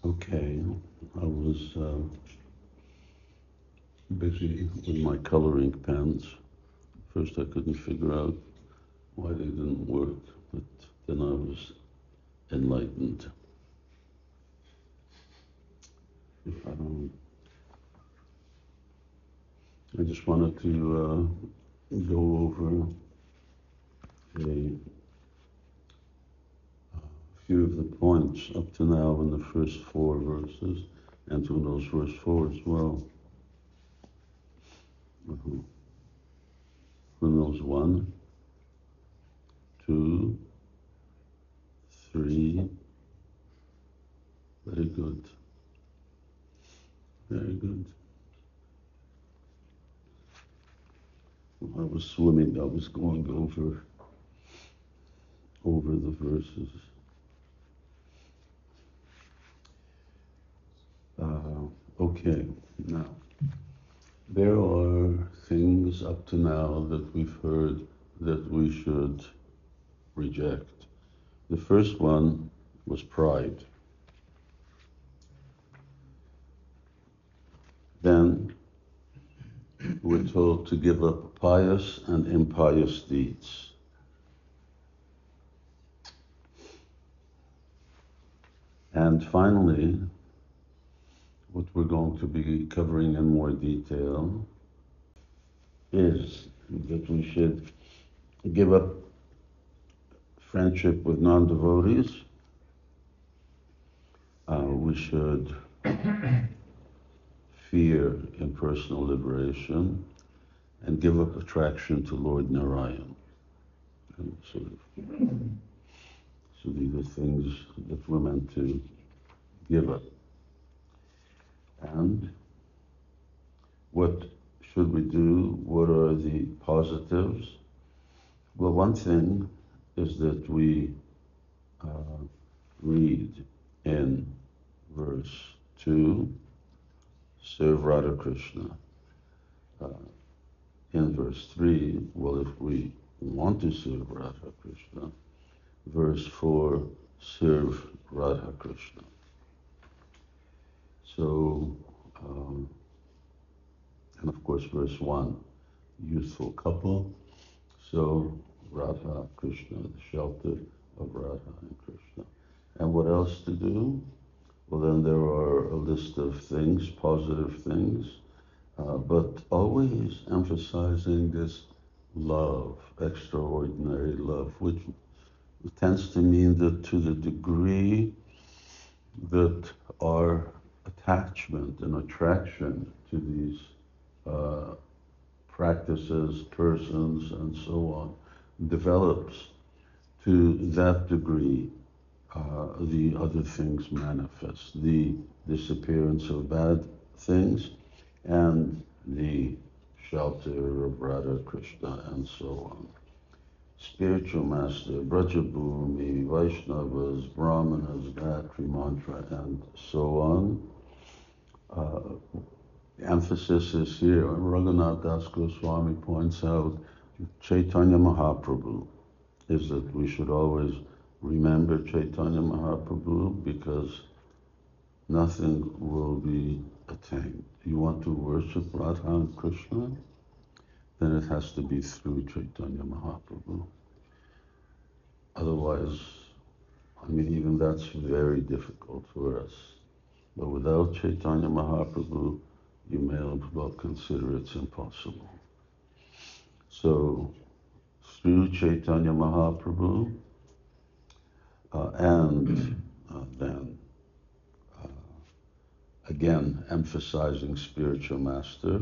Okay, I was busy with my coloring pens. First, I couldn't figure out why they didn't work, but then I was enlightened. I just wanted to go over a few of the points up to now in the first 4 verses, and who knows verse 4 as well. Who knows 1, 2, 3. Very good. Very good. I was swimming, I was going over the verses. Okay, now, there are things up to now that we've heard that we should reject. The first one was pride. Then we're told to give up pious and impious deeds. And finally, what we're going to be covering in more detail is that we should give up friendship with non-devotees. We should fear impersonal liberation and give up attraction to Lord Narayan. And so these are things that we're meant to give up. And what should we do? What are the positives? Well, one thing is that we read in verse 2, serve Radha Krishna. In verse 3, well, if we want to serve Radha Krishna. Verse 4, serve Radha Krishna. So, and of course, verse 1, youthful couple. So, Radha Krishna, the shelter of Radha and Krishna. And what else to do? Well, then there are a list of things, positive things, but always emphasizing this love, extraordinary love, which tends to mean that to the degree that our attachment and attraction to these practices, persons, and so on develops, to that degree the other things manifest, the disappearance of bad things and the shelter of Radha Krishna and so on. Spiritual master, Brajabhumi, Vaishnavas, Brahmanas, Gayatri Mantra, and so on. Emphasis is here. Raghunath Das Goswami points out Chaitanya Mahaprabhu is that we should always remember Chaitanya Mahaprabhu because nothing will be attained. You want to worship Radha and Krishna? Then it has to be through Chaitanya Mahaprabhu. Otherwise, I mean, even that's very difficult for us. But without Chaitanya Mahaprabhu, you may as well consider it's impossible. So, through Chaitanya Mahaprabhu, and then again emphasizing spiritual master,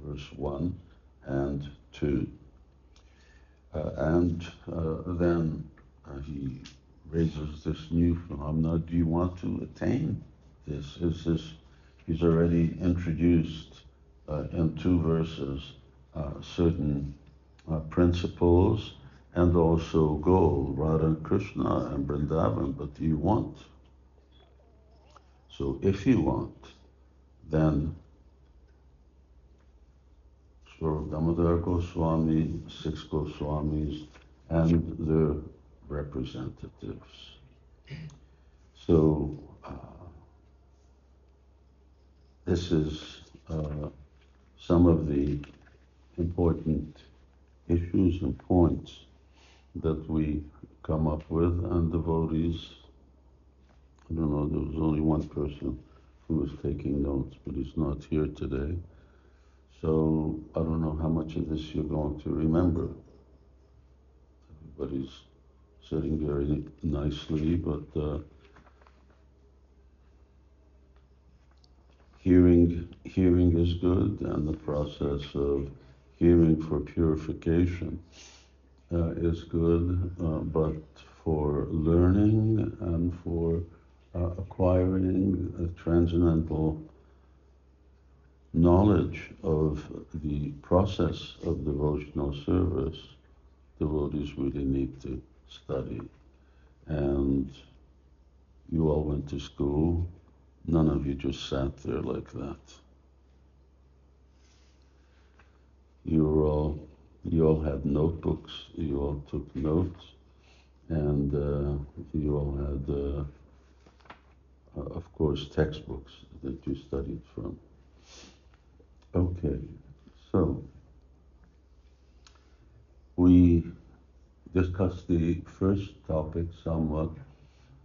verse 1 and 2. And then he raises this new phenomena. Do you want to attain this? Is this? He's already introduced in 2 verses certain principles and also goal, Radha Krishna and Vrindavan. But do you want? So if you want, then Swarup Damodar Goswami, 6 Goswamis, and their representatives. So this is some of the important issues and points that we come up with, and devotees, I don't know, there was only one person who was taking notes, but he's not here today. So I don't know how much of this you're going to remember. Everybody's sitting very nicely, but hearing is good, and the process of hearing for purification is good, but for learning and for acquiring a transcendental knowledge of the process of devotional service, devotees really need to study. And you all went to school. None of you just sat there like that. You all had notebooks, you all took notes, and you all had, of course, textbooks that you studied from. Okay, so we discussed the first topic somewhat,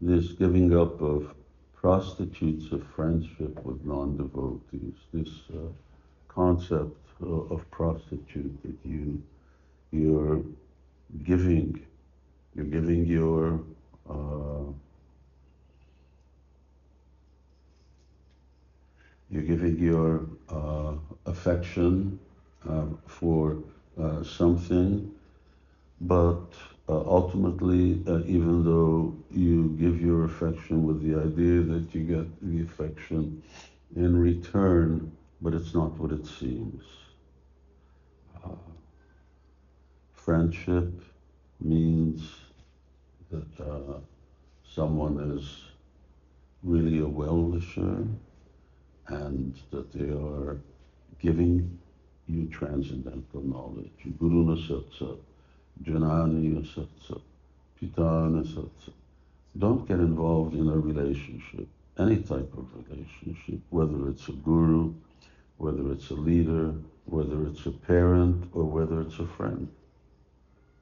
this giving up of prostitutes of friendship with non-devotees, this concept of prostitute that you're giving, you're giving your affection for something, but ultimately, even though you give your affection with the idea that you get the affection in return, but it's not what it seems. Friendship means that someone is really a well-wisher and that they are giving you transcendental knowledge. Guru na Sat, Janani na Sat, Pita na Sat. Don't get involved in a relationship, any type of relationship, whether it's a guru, whether it's a leader, whether it's a parent, or whether it's a friend.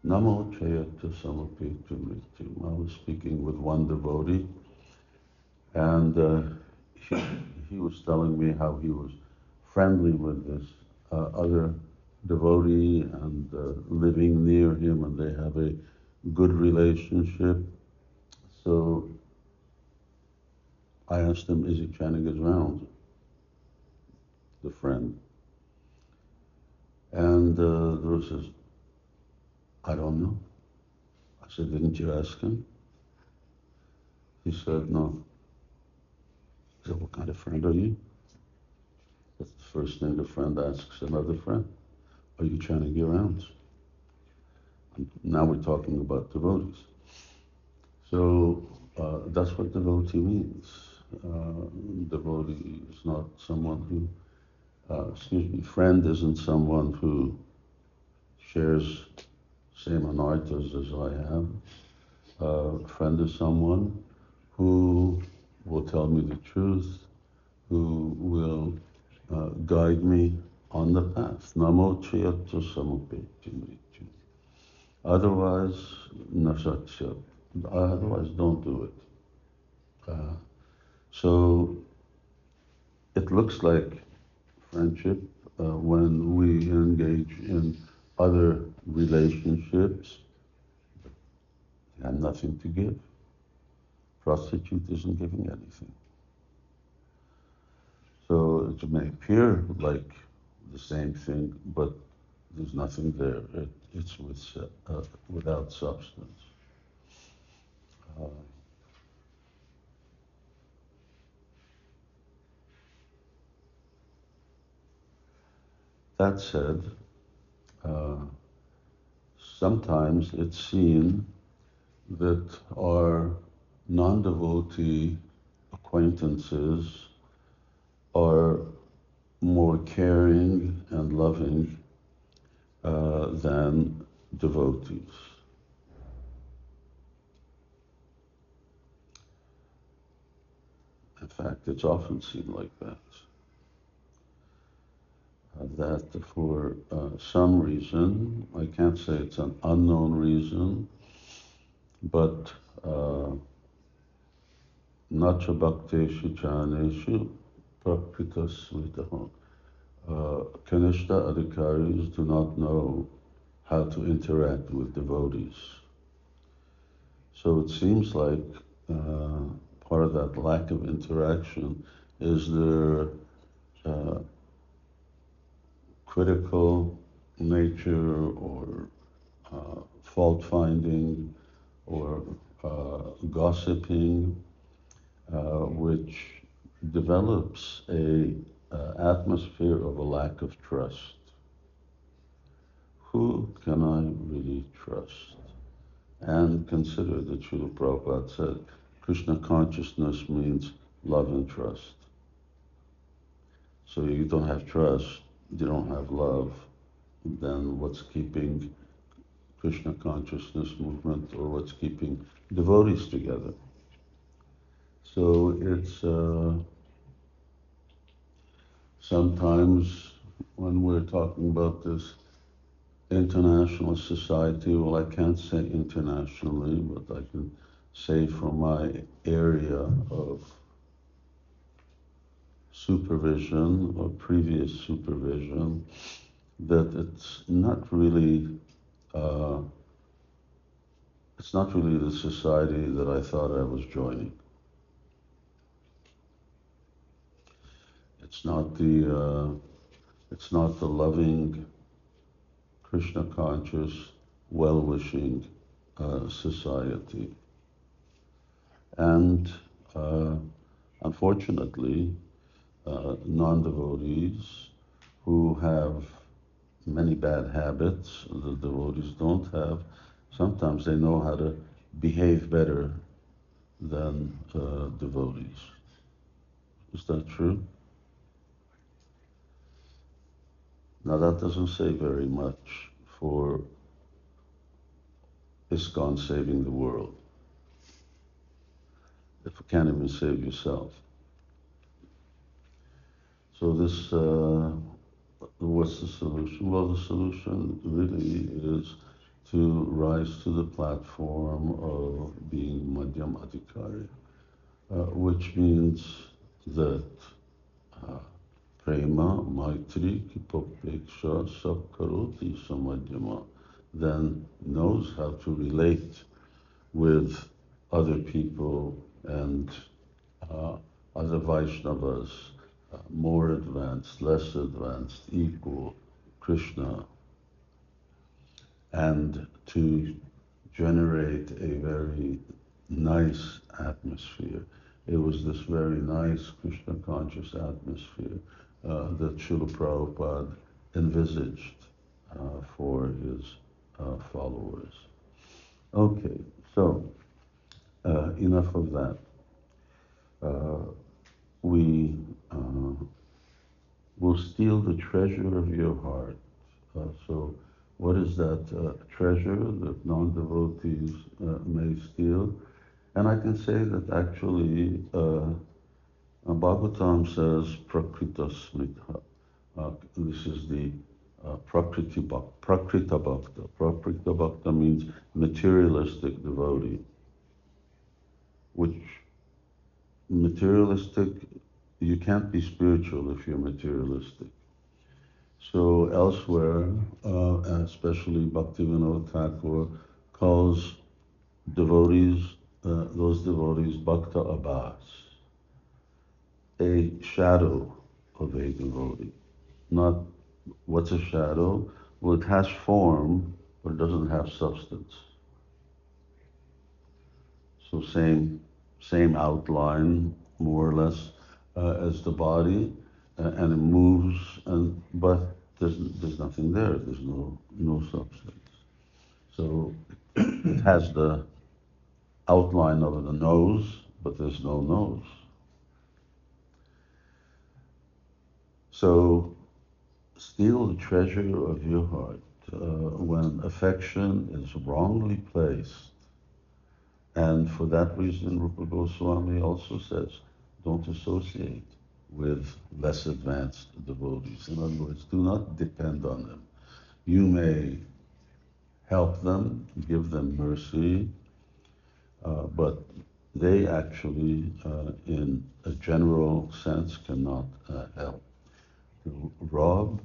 Namo Chayata Samapetu Mritu. I was speaking with one devotee, and he was telling me how he was friendly with this other devotee and living near him, and they have a good relationship. So I asked him, is he chanting his rounds? The friend. And the Guru says, I don't know. I said, didn't you ask him? He said, no. I said, what kind of friend are you? That's the first thing a friend asks another friend. Are you chanting your rounds? And now we're talking about devotees. So that's what devotee means. Devotee is not someone who, friend isn't someone who shares same anarthas as I have. Friend is someone who will tell me the truth, who will guide me on the path. Namo Chayata Samapeti Mritu. Otherwise, Nasatya. Otherwise, don't do it. So it looks like friendship when we engage in other relationships. You have nothing to give. Prostitute isn't giving anything. So it may appear like the same thing, but there's nothing there. It's without substance. That said, sometimes it's seen that our non-devotee acquaintances are more caring and loving than devotees. In fact, it's often seen like that. that for some reason, I can't say it's an unknown reason, but nacha bhakteshu jnaneshu prakritasvitaho. Kanishta adhikaris do not know how to interact with devotees. So it seems like part of that lack of interaction is their critical nature or fault-finding or gossiping, which develops a atmosphere of a lack of trust. Who can I really trust? And consider that Srila Prabhupada said, Krishna consciousness means love and trust. So you don't have trust, you don't have love, then what's keeping Krishna consciousness movement or what's keeping devotees together? So it's sometimes when we're talking about this international society, well, I can't say internationally, but I can say from my area of supervision or previous supervision, that it's not really the society that I thought I was joining. It's not the loving, Krishna conscious, well-wishing society. And unfortunately, non-devotees who have many bad habits the devotees don't have, sometimes they know how to behave better than devotees. Is that true? Now that doesn't say very much for ISKCON saving the world, if you can't even save yourself. So this, what's the solution? Well, the solution really is to rise to the platform of being Madhyam Adhikari, which means that Prema, Maitri, Kipopeksha, Sakkaroti, Samadhyama, then knows how to relate with other people and other Vaishnavas, more advanced, less advanced, equal, Krishna, and to generate a very nice atmosphere. It was this very nice Krishna conscious atmosphere that Srila Prabhupada envisaged for his followers. Okay, so enough of that. We will steal the treasure of your heart. So what is that treasure that non-devotees may steal? And I can say that actually Bhagavatam says Prakrita Smita. This is the Prakrita Bhakta. Prakrita Bhakta means materialistic devotee, which materialistic, you can't be spiritual if you're materialistic. So elsewhere, especially Bhaktivinoda Thakur calls devotees, those devotees, Bhakta Abhas, a shadow of a devotee. Not what's a shadow? Well, it has form, but it doesn't have substance. So same outline, more or less, as the body, and it moves, but there's nothing there. There's no substance. So it has the outline of the nose, but there's no nose. So steal the treasure of your heart when affection is wrongly placed. And for that reason, Rupa Goswami also says, don't associate with less advanced devotees. In other words, do not depend on them. You may help them, give them mercy, but they actually, in a general sense, cannot help to rob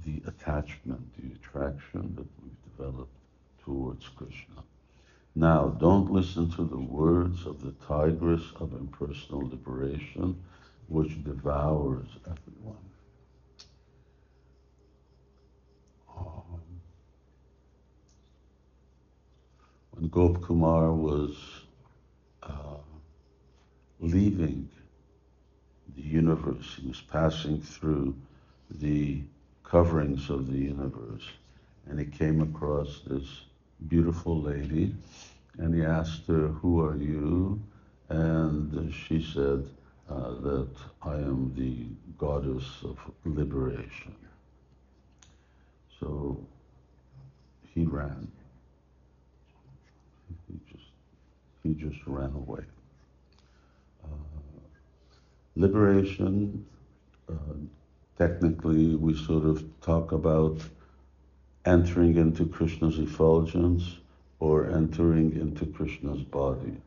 the attachment, the attraction that we've developed towards Krishna. Now, don't listen to the words of the tigress of impersonal liberation, which devours everyone. When Gop Kumar was leaving the universe, he was passing through the coverings of the universe, and he came across this beautiful lady, and he asked her, "Who are you?" And she said that I am the goddess of liberation. So he ran. He just ran away. Liberation, technically, we sort of talk about entering into Krishna's effulgence or entering into Krishna's body.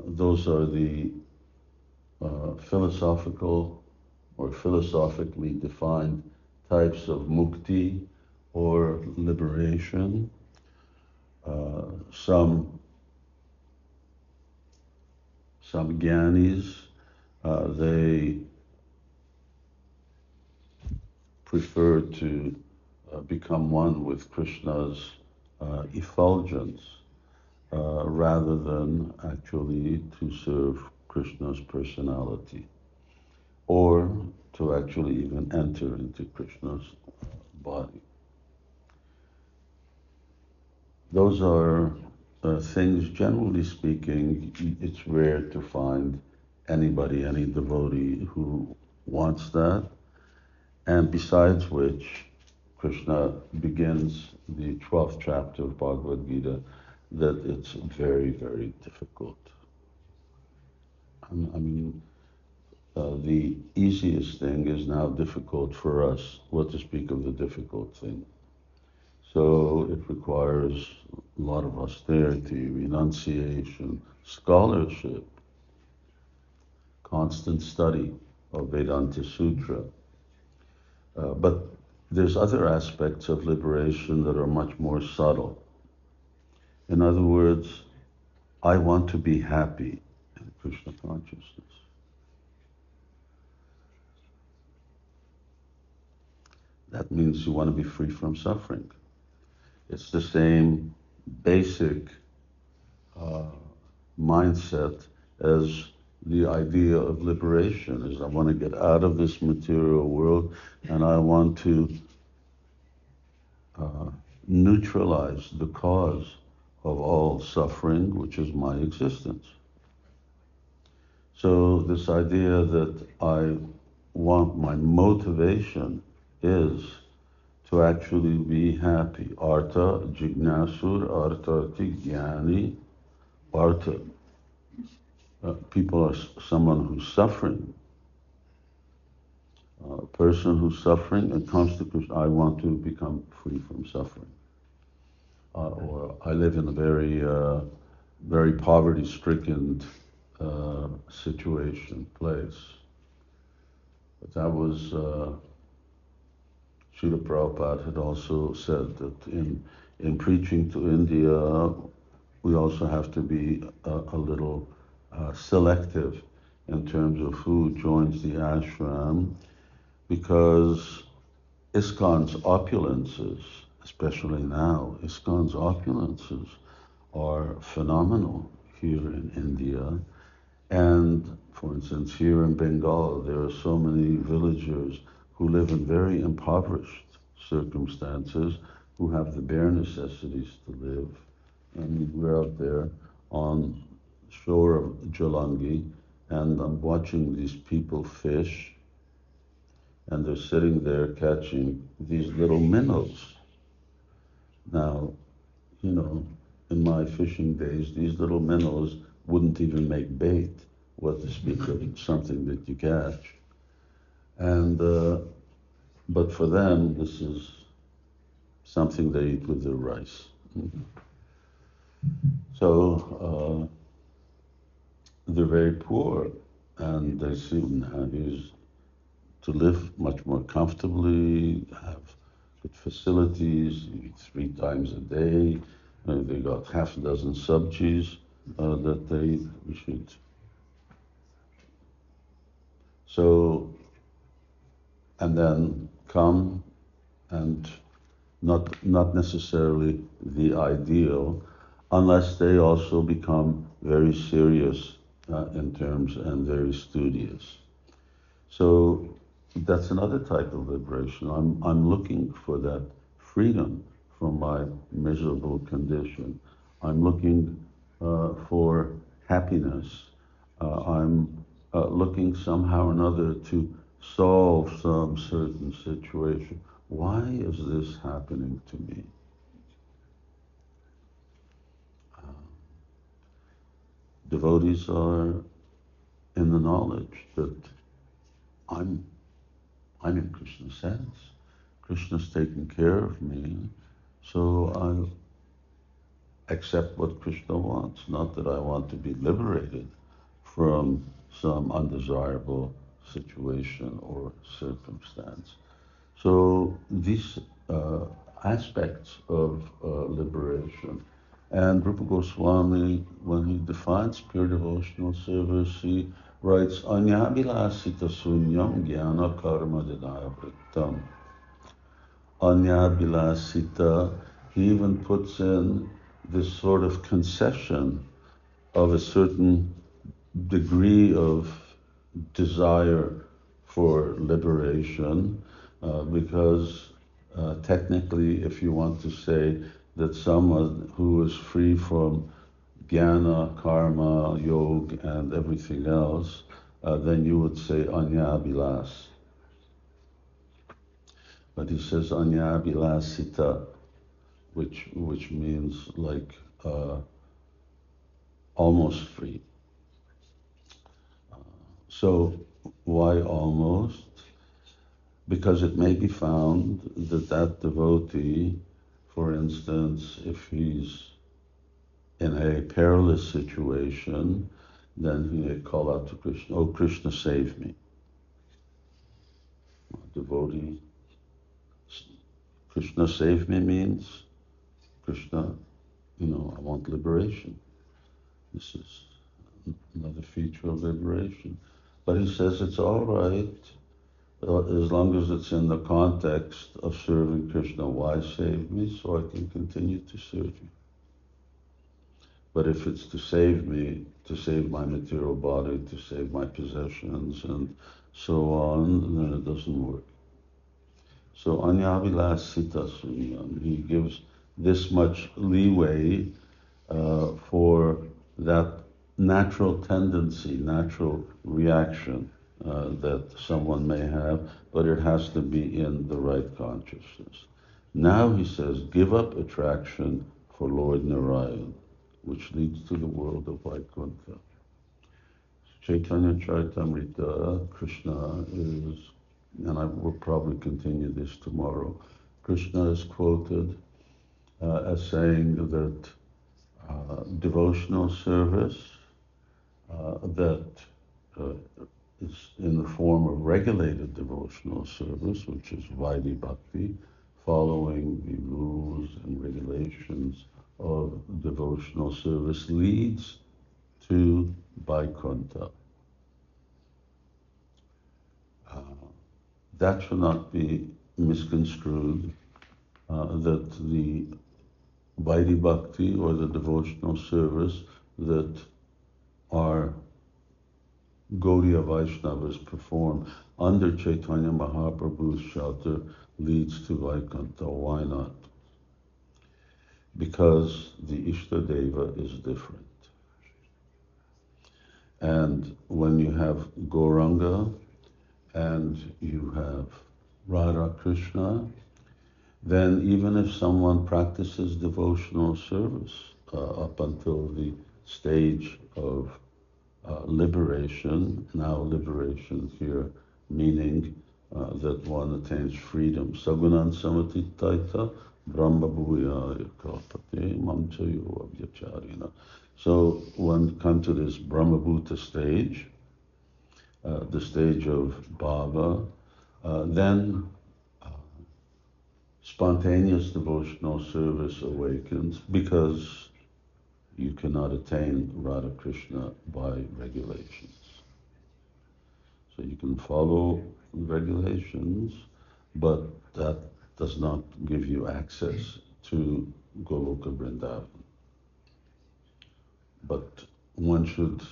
Those are the philosophical or philosophically defined types of mukti or liberation. Some jnanis, they prefer to become one with Krishna's effulgence rather than actually to serve Krishna's personality or to actually even enter into Krishna's body. Those are things, generally speaking, it's rare to find anybody, any devotee who wants that. And besides which, Krishna begins the 12th chapter of Bhagavad Gita that it's very, very difficult. I mean, the easiest thing is now difficult for us, what to speak of the difficult thing. So it requires a lot of austerity, renunciation, scholarship, constant study of Vedanta Sutra. But there's other aspects of liberation that are much more subtle. In other words, I want to be happy in Krishna consciousness. That means you want to be free from suffering. It's the same basic mindset as the idea of liberation, is I want to get out of this material world and I want to neutralize the cause of all suffering, which is my existence. So this idea that I want, my motivation is to actually be happy. Artha jignasur, arthati jnani. Artha, people are someone who's suffering. A person who's suffering and comes to Krishna, I want to become free from suffering. Or I live in a very poverty-stricken place. But that was, Srila Prabhupada had also said that in preaching to India, we also have to be a little selective in terms of who joins the ashram, because ISKCON's opulences, especially now, ISKCON's opulences are phenomenal here in India. And for instance, here in Bengal, there are so many villagers who live in very impoverished circumstances, who have the bare necessities to live. And we're out there on the shore of Jalangi, and I'm watching these people fish, and they're sitting there catching these little minnows. Now, you know, in my fishing days, these little minnows wouldn't even make bait, what to speak of something that you catch. And but for them, this is something they eat with their rice. So they're very poor, and they see now he's to live much more comfortably, have good facilities, eat 3 times a day. They got half a dozen subjis that they should. So, and then come and not necessarily the ideal, unless they also become very serious in terms and very studious. So that's another type of liberation. I'm looking for that freedom from my miserable condition. I'm looking for happiness. I'm looking somehow or another to solve some certain situation. Why is this happening to me? Devotees are in the knowledge that I'm in Krishna's hands. Krishna's taking care of me, so I accept what Krishna wants. Not that I want to be liberated from some undesirable situation or circumstance. So these aspects of liberation, and Rupa Goswami, when he defines pure devotional service, he writes, Anyabhilasita sunyam jnana karma dinayavrittam. Anyabhilasita, he even puts in this sort of concession of a certain degree of desire for liberation, because technically, if you want to say that someone who is free from jnana, karma, yoga, and everything else, then you would say anyabhilas. But he says anyabhilasita, which means like almost free. So why almost? Because it may be found that devotee, for instance, if he's in a perilous situation, then he may call out to Krishna, oh Krishna, save me. Devotee, Krishna save me means, Krishna, I want liberation. This is another feature of liberation. But he says it's all right, as long as it's in the context of serving Krishna. Why save me? So I can continue to serve you. But if it's to save me, to save my material body, to save my possessions and so on, then it doesn't work. So Anyabhilasita Sunyam, he gives this much leeway for that natural tendency, natural reaction that someone may have, but it has to be in the right consciousness. Now he says, give up attraction for Lord Narayan, which leads to the world of Vaikuntha. Chaitanya Charitamrita, Krishna is, and I will probably continue this tomorrow, Krishna is quoted as saying that devotional service that is in the form of regulated devotional service, which is Vaidhi Bhakti, following the rules and regulations of devotional service, leads to Vaikuntha. That should not be misconstrued, that the Vaidhi Bhakti or the devotional service that our Gaudiya Vaishnavas perform under Chaitanya Mahaprabhu's shelter leads to Vaikuntha. Why not? Because the Ishtadeva is different. And when you have Gauranga and you have Radha Krishna, then even if someone practices devotional service up until the stage of liberation. Now liberation here meaning that one attains freedom. Sagunan samatitaita brahma bhuvaya kapate mamchayo avyacharina. So one comes to this Brahmabhuta stage, the stage of bhava, then spontaneous devotional service awakens because you cannot attain Radha Krishna by regulations. So you can follow regulations, but that does not give you access to Goloka Vrindavan. But one should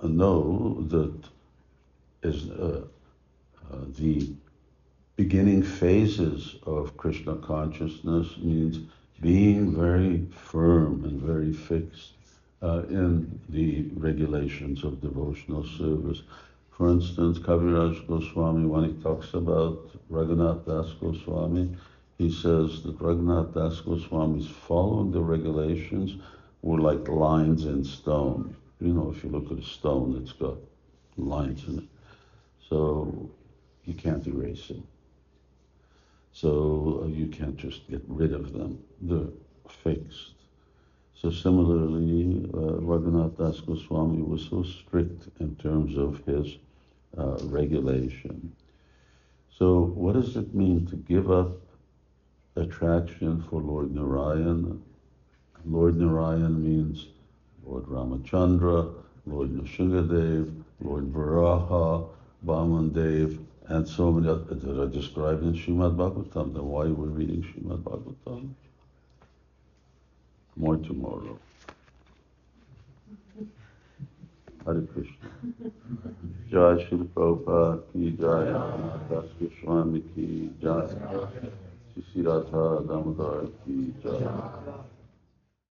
know that is the beginning phases of Krishna consciousness means being very firm and very fixed in the regulations of devotional service. For instance, Kaviraj Goswami, when he talks about Raghunath Das Goswami, he says that Raghunath Das Goswami's following the regulations were like lines in stone. You know, if you look at a stone, it's got lines in it. So you can't erase them. So you can't just get rid of them. They're fixed. So similarly, Raghunath Das Goswami was so strict in terms of his regulation. So what does it mean to give up attraction for Lord Narayan? Lord Narayan means Lord Ramachandra, Lord Nrsimhadev, Lord Varaha, Vamandev, and so many others that are described in Srimad Bhagavatam. Then why we're reading Srimad Bhagavatam? More tomorrow. Hare Krishna. Jai Shri Prabhupada ki Jai, Das Swami ki Jai, Shri Radha Damodar ki Jai.